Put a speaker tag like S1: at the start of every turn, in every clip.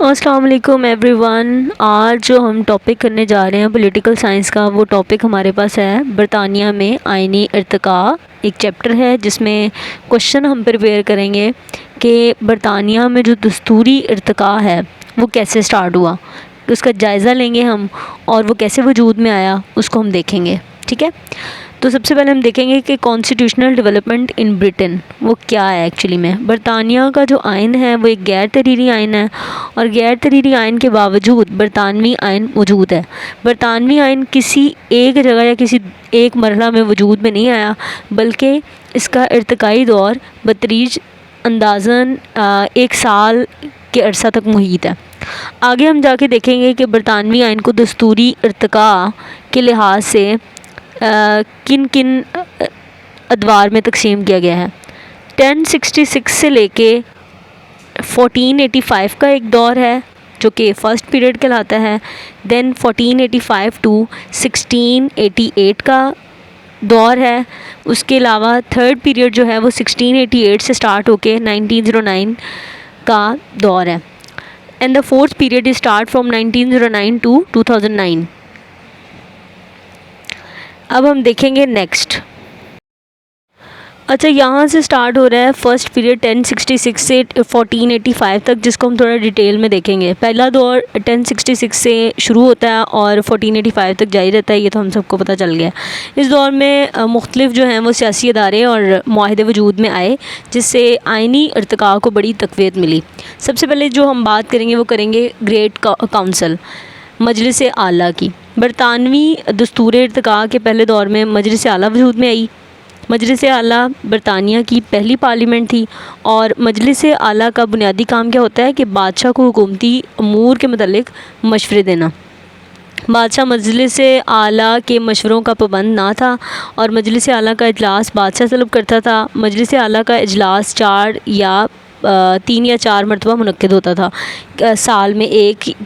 S1: السلام علیکم every one. آج جو ہم ٹاپک کرنے جا رہے ہیں پولیٹیکل سائنس کا، وہ ٹاپک ہمارے پاس ہے برطانیہ میں آئینی ارتقاء. ایک چیپٹر ہے جس میں کوشچن ہم پریپیئر کریں گے کہ برطانیہ میں جو دستوری ارتقاء ہے وہ کیسے سٹارٹ ہوا، اس کا جائزہ لیں گے ہم، اور وہ کیسے وجود میں آیا اس کو ہم دیکھیں گے. ٹھیک ہے، تو سب سے پہلے ہم دیکھیں گے کہ کانسٹیٹیوشنل ڈیولپمنٹ ان برٹن وہ کیا ہے. ایکچولی میں برطانیہ کا جو آئین ہے وہ ایک غیر تحریری آئین ہے، اور غیر تحریری آئین کے باوجود برطانوی آئین موجود ہے. برطانوی آئین کسی ایک جگہ یا کسی ایک مرحلہ میں وجود میں نہیں آیا، بلکہ اس کا ارتقائی دور بتدریج اندازاً 1 سال کے عرصہ تک محیط ہے. آگے ہم جا کے دیکھیں گے کہ برطانوی آئین کو دستوری ارتقاء کے لحاظ سے کن کن ادوار میں تقسیم کیا گیا ہے. 1066 سے لے کے 1485 کا ایک دور ہے جو کہ فرسٹ پیریڈ کہلاتا ہے. دین 1485 ٹو 1688 کا دور ہے. اس کے علاوہ تھرڈ پیریڈ جو ہے وہ 1688 سے سٹارٹ ہو کے 1909 کا دور ہے. And the fourth period is start from 1909 to 2009. اب ہم دیکھیں گے نیکسٹ. اچھا، یہاں سے سٹارٹ ہو رہا ہے فرسٹ پیریڈ 1066 سے 1485 تک، جس کو ہم تھوڑا ڈیٹیل میں دیکھیں گے. پہلا دور 1066 سے شروع ہوتا ہے اور 1485 تک جاری رہتا ہے، یہ تو ہم سب کو پتہ چل گیا. اس دور میں مختلف جو ہیں وہ سیاسی ادارے اور معاہدے وجود میں آئے، جس سے آئینی ارتقاء کو بڑی تقویت ملی. سب سے پہلے جو ہم بات کریں گے وہ کریں گے گریٹ کونسل، مجلس اعلیٰ کی. برطانوی دستور ارتقاء کے پہلے دور میں مجلس اعلیٰ وجود میں آئی. مجلس اعلیٰ برطانیہ کی پہلی پارلیمنٹ تھی، اور مجلس اعلیٰ کا بنیادی کام کیا ہوتا ہے کہ بادشاہ کو حکومتی امور کے متعلق مشورے دینا. بادشاہ مجلس اعلیٰ کے مشوروں کا پابند نہ تھا، اور مجلس اعلیٰ کا اجلاس بادشاہ طلب کرتا تھا. مجلس اعلیٰ کا اجلاس 3 یا 4 مرتبہ منعقد ہوتا تھا، سال میں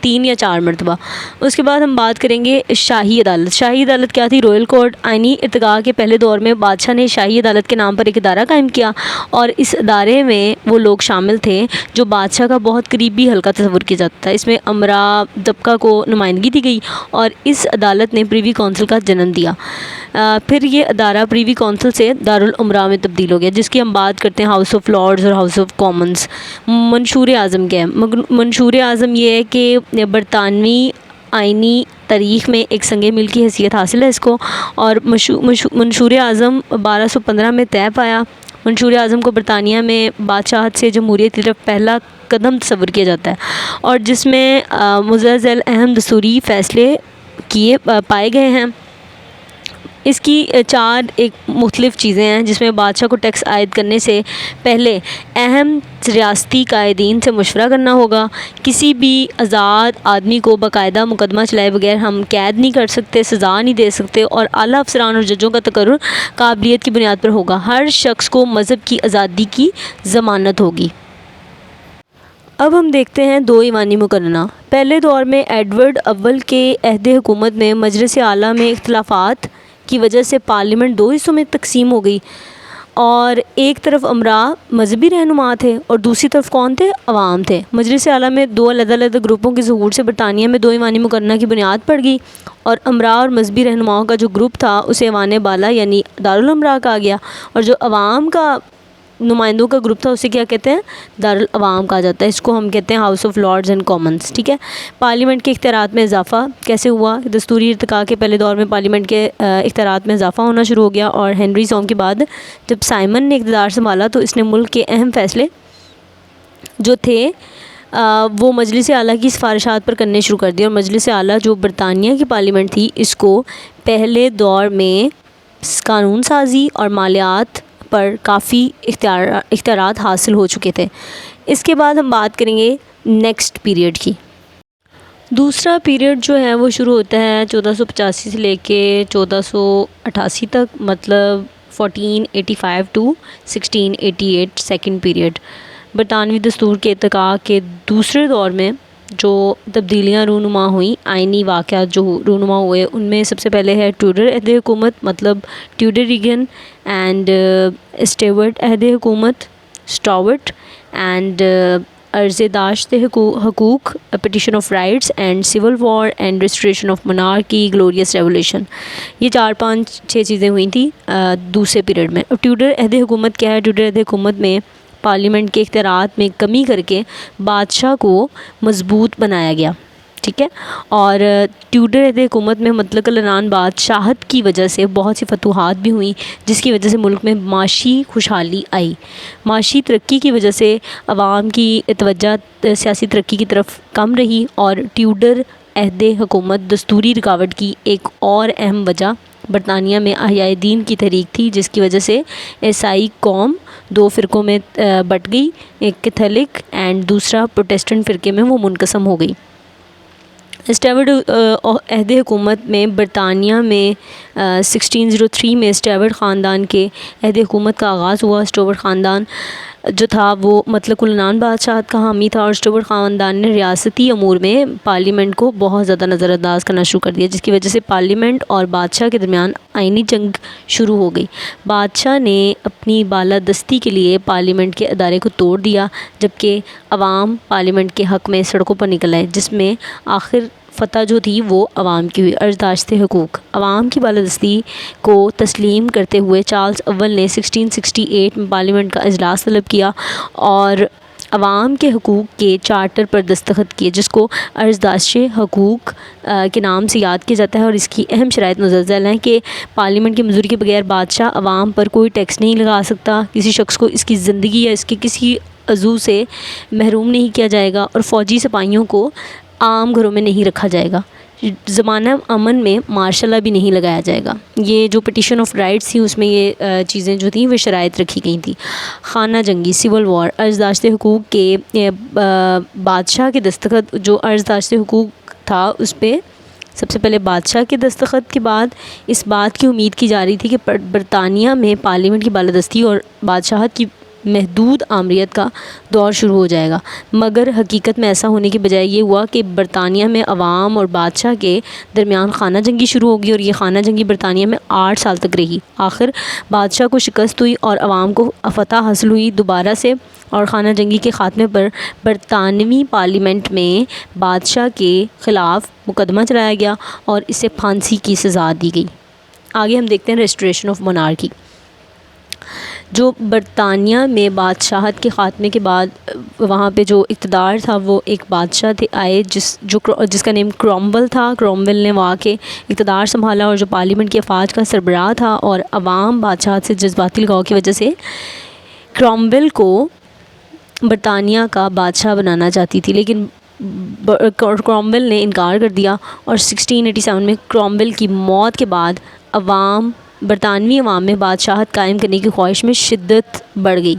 S1: 3 یا 4 مرتبہ. اس کے بعد ہم بات کریں گے شاہی عدالت. شاہی عدالت کیا تھی؟ Royal court. آئینی ارتقاء کے پہلے دور میں بادشاہ نے شاہی عدالت کے نام پر ایک ادارہ قائم کیا، اور اس ادارے میں وہ لوگ شامل تھے جو بادشاہ کا بہت قریبی حلقہ تصور کیا جاتا تھا. اس میں امرا طبقہ کو نمائندگی دی گئی، اور اس عدالت نے پریوی کونسل کا جنم دیا. پھر یہ ادارہ پریوی کونسل سے دارالامراء میں تبدیل ہو گیا، جس کی ہم بات کرتے ہیں ہاؤس آف لارڈز اور ہاؤس آف کامنز. منشور اعظم کیا ہے؟ منشور اعظم یہ ہے کہ برطانوی آئینی تاریخ میں ایک سنگ میل کی حیثیت حاصل ہے اس کو، اور منشور اعظم 1215 میں طے پایا. منشور اعظم کو برطانیہ میں بادشاہت سے جمہوریت کی طرف پہلا قدم تصور کیا جاتا ہے، اور جس میں مندرجہ ذیل اہم دستوری فیصلے پائے گئے ہیں. اس کی 4 ایک مختلف چیزیں ہیں، جس میں بادشاہ کو ٹیکس عائد کرنے سے پہلے اہم ریاستی قائدین سے مشورہ کرنا ہوگا. کسی بھی آزاد آدمی کو باقاعدہ مقدمہ چلائے بغیر ہم قید نہیں کر سکتے، سزا نہیں دے سکتے، اور اعلیٰ افسران اور ججوں کا تقرر قابلیت کی بنیاد پر ہوگا. ہر شخص کو مذہب کی آزادی کی ضمانت ہوگی. اب ہم دیکھتے ہیں 2 ایوانی مقننہ. پہلے دور میں ایڈورڈ اول کے عہد حکومت میں مجلس اعلیٰ میں اختلافات کی وجہ سے پارلیمنٹ 2 حصوں میں تقسیم ہو گئی، اور ایک طرف امراء مذہبی رہنما تھے اور دوسری طرف کون تھے؟ عوام تھے. مجلس اعلیٰ میں 2 علیحدہ گروپوں کے ظہور سے برطانیہ میں 2 ایوانی مقننہ کی بنیاد پڑ گئی، اور امراء اور مذہبی رہنماؤں کا جو گروپ تھا اسے ایوان بالا یعنی دارالامراء کہا گیا، اور جو عوام کا نمائندوں کا گروپ تھا اسے کیا کہتے ہیں؟ دارالعوام کہا جاتا ہے. اس کو ہم کہتے ہیں house of Lords and Commons. ٹھیک ہے. پارلیمنٹ کے اختیارات میں اضافہ کیسے ہوا؟ دستوری ارتقاء کے پہلے دور میں پارلیمنٹ کے اختیارات میں اضافہ ہونا شروع ہو گیا، اور ہنری سوم کے بعد جب سائمن نے اقتدار سنبھالا تو اس نے ملک کے اہم فیصلے جو تھے وہ مجلس اعلیٰ کی سفارشات پر کرنے شروع کر دیے. اور مجلس اعلیٰ جو برطانیہ کی پارلیمنٹ تھی، اس کو پہلے دور میں قانون سازی اور مالیات پر کافی اختیارات حاصل ہو چکے تھے. اس کے بعد ہم بات کریں گے نیکسٹ پیریڈ کی. دوسرا پیریڈ جو ہے وہ شروع ہوتا ہے 1485 سے لے کے 1488 تک، مطلب 1485 ٹو 1688 سیکنڈ پیریڈ. برطانوی دستور کے ارتقاء کے دوسرے دور میں جو تبدیلیاں رونما ہوئیں، آئینی واقعات جو رونما ہوئے، ان میں سب سے پہلے ہے ٹیوڈر عہد حکومت، مطلب ٹیوڈریگن اینڈ اسٹیورٹ عہد حکومت، اسٹاورٹ اینڈ عرض داشت حقوق, petition of rights and civil war and restoration of monarchy, glorious revolution. یہ 4-5-6 چیزیں ہوئی تھیں دوسرے پیریڈ میں. اب ٹیوڈر عہد حکومت کیا ہے؟ ٹیوڈر عہد حکومت میں پارلیمنٹ کے اختیارات میں کمی کر کے بادشاہ کو مضبوط بنایا گیا. ٹھیک ہے. اور ٹیوڈر عہد حکومت میں مطلق العنان بادشاہت کی وجہ سے بہت سی فتوحات بھی ہوئیں جس کی وجہ سے ملک میں معاشی خوشحالی آئی. معاشی ترقی کی وجہ سے عوام کی توجہ سیاسی ترقی کی طرف کم رہی, اور ٹیوڈر عہد حکومت دستوری رکاوٹ کی ایک اور اہم وجہ برطانیہ میں احیاء دین کی تحریک تھی, جس کی وجہ سے عیسائی قوم 2 فرقوں میں بٹ گئی, ایک کیتھولک اینڈ دوسرا پروٹیسٹنٹ فرقے میں وہ منقسم ہو گئی. اسٹیورٹ عہد حکومت میں برطانیہ میں 1603 میں اسٹیورٹ خاندان کے عہد حکومت کا آغاز ہوا. اسٹیورٹ خاندان جو تھا وہ مطلق العنان بادشاہت کا حامی تھا, اور اسٹیورٹ خاندان نے ریاستی امور میں پارلیمنٹ کو بہت زیادہ نظر انداز کرنا شروع کر دیا, جس کی وجہ سے پارلیمنٹ اور بادشاہ کے درمیان آئینی جنگ شروع ہو گئی. بادشاہ نے اپنی بالادستی کے لیے پارلیمنٹ کے ادارے کو توڑ دیا, جبکہ عوام پارلیمنٹ کے حق میں سڑکوں پر نکل آئے, جس میں آخر فتح جو تھی وہ عوام کی ہوئی. عرضداشت حقوق. عوام کی بالادستی کو تسلیم کرتے ہوئے چارلس اول نے 1668 میں پارلیمنٹ کا اجلاس طلب کیا اور عوام کے حقوق کے چارٹر پر دستخط کیے, جس کو عرضداشت حقوق کے نام سے یاد کیا جاتا ہے. اور اس کی اہم شرائط مزلزل ہیں کہ پارلیمنٹ کی منظوری کے بغیر بادشاہ عوام پر کوئی ٹیکس نہیں لگا سکتا, کسی شخص کو اس کی زندگی یا اس کے کسی عضو سے محروم نہیں کیا جائے گا, اور فوجی سپاہیوں کو عام گھروں میں نہیں رکھا جائے گا. زمانہ امن میں مارشل لا بھی نہیں لگایا جائے گا. یہ جو پٹیشن آف رائٹس تھی اس میں یہ چیزیں جو تھیں وہ شرائط رکھی گئی تھیں. خانہ جنگی, سول وار. عرضداشت حقوق کے بادشاہ کے دستخط, جو عرضداشت حقوق تھا اس پہ سب سے پہلے بادشاہ کے دستخط کے بعد اس بات کی امید کی جا رہی تھی کہ برطانیہ میں پارلیمنٹ کی بالادستی اور بادشاہت کی محدود آمریت کا دور شروع ہو جائے گا, مگر حقیقت میں ایسا ہونے کے بجائے یہ ہوا کہ برطانیہ میں عوام اور بادشاہ کے درمیان خانہ جنگی شروع ہوگی, اور یہ خانہ جنگی برطانیہ میں 8 سال تک رہی. آخر بادشاہ کو شکست ہوئی اور عوام کو فتح حاصل ہوئی دوبارہ سے, اور خانہ جنگی کے خاتمے پر برطانوی پارلیمنٹ میں بادشاہ کے خلاف مقدمہ چلایا گیا اور اسے پھانسی کی سزا دی گئی. آگے ہم دیکھتے ہیں ریسٹوریشن آف monarchy. جو برطانیہ میں بادشاہت کے خاتمے کے بعد وہاں پہ جو اقتدار تھا وہ ایک بادشاہ آئے جس کا نیم کرومول تھا. کرومول نے وہاں کے اقتدار سنبھالا, اور جو پارلیمنٹ کی افواج کا سربراہ تھا, اور عوام بادشاہت سے جذباتی لگاؤ کی وجہ سے کرومول کو برطانیہ کا بادشاہ بنانا چاہتی تھی, لیکن کرومول نے انکار کر دیا, اور 1687 میں کرومول کی موت کے بعد برطانوی عوام میں بادشاہت قائم کرنے کی خواہش میں شدت بڑھ گئی.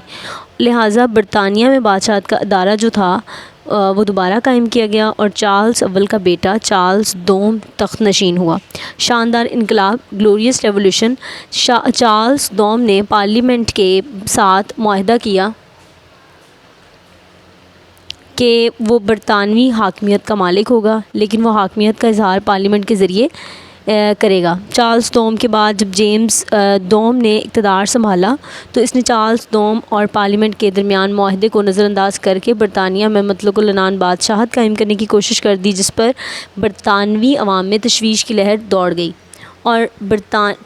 S1: لہٰذا برطانیہ میں بادشاہت کا ادارہ جو تھا وہ دوبارہ قائم کیا گیا, اور چارلس اول کا بیٹا چارلس دوم تخت نشین ہوا. شاندار انقلاب, گلوریس ریولیوشن. چارلس دوم نے پارلیمنٹ کے ساتھ معاہدہ کیا کہ وہ برطانوی حاکمیت کا مالک ہوگا, لیکن وہ حاکمیت کا اظہار پارلیمنٹ کے ذریعے کرے گا. چارلس دوم کے بعد جب جیمز دوم نے اقتدار سنبھالا تو اس نے چارلس دوم اور پارلیمنٹ کے درمیان معاہدے کو نظر انداز کر کے برطانیہ میں مطلق العنان بادشاہت قائم کرنے کی کوشش کر دی, جس پر برطانوی عوام میں تشویش کی لہر دوڑ گئی, اور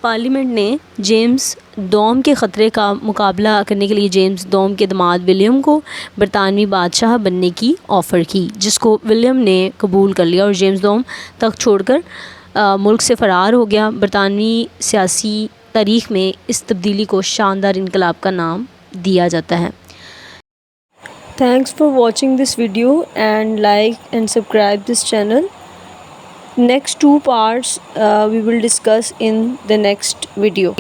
S1: پارلیمنٹ نے جیمز دوم کے خطرے کا مقابلہ کرنے کے لیے جیمز دوم کے داماد ولیم کو برطانوی بادشاہ بننے کی آفر کی, جس کو ولیم نے قبول کر لیا, اور جیمز دوم تخت چھوڑ کر ملک سے فرار ہو گیا. برطانوی سیاسی تاریخ میں اس تبدیلی کو شاندار انقلاب کا نام دیا جاتا ہے. Thanks for watching this video and like and subscribe this channel. Next 2 parts we will discuss in the next video.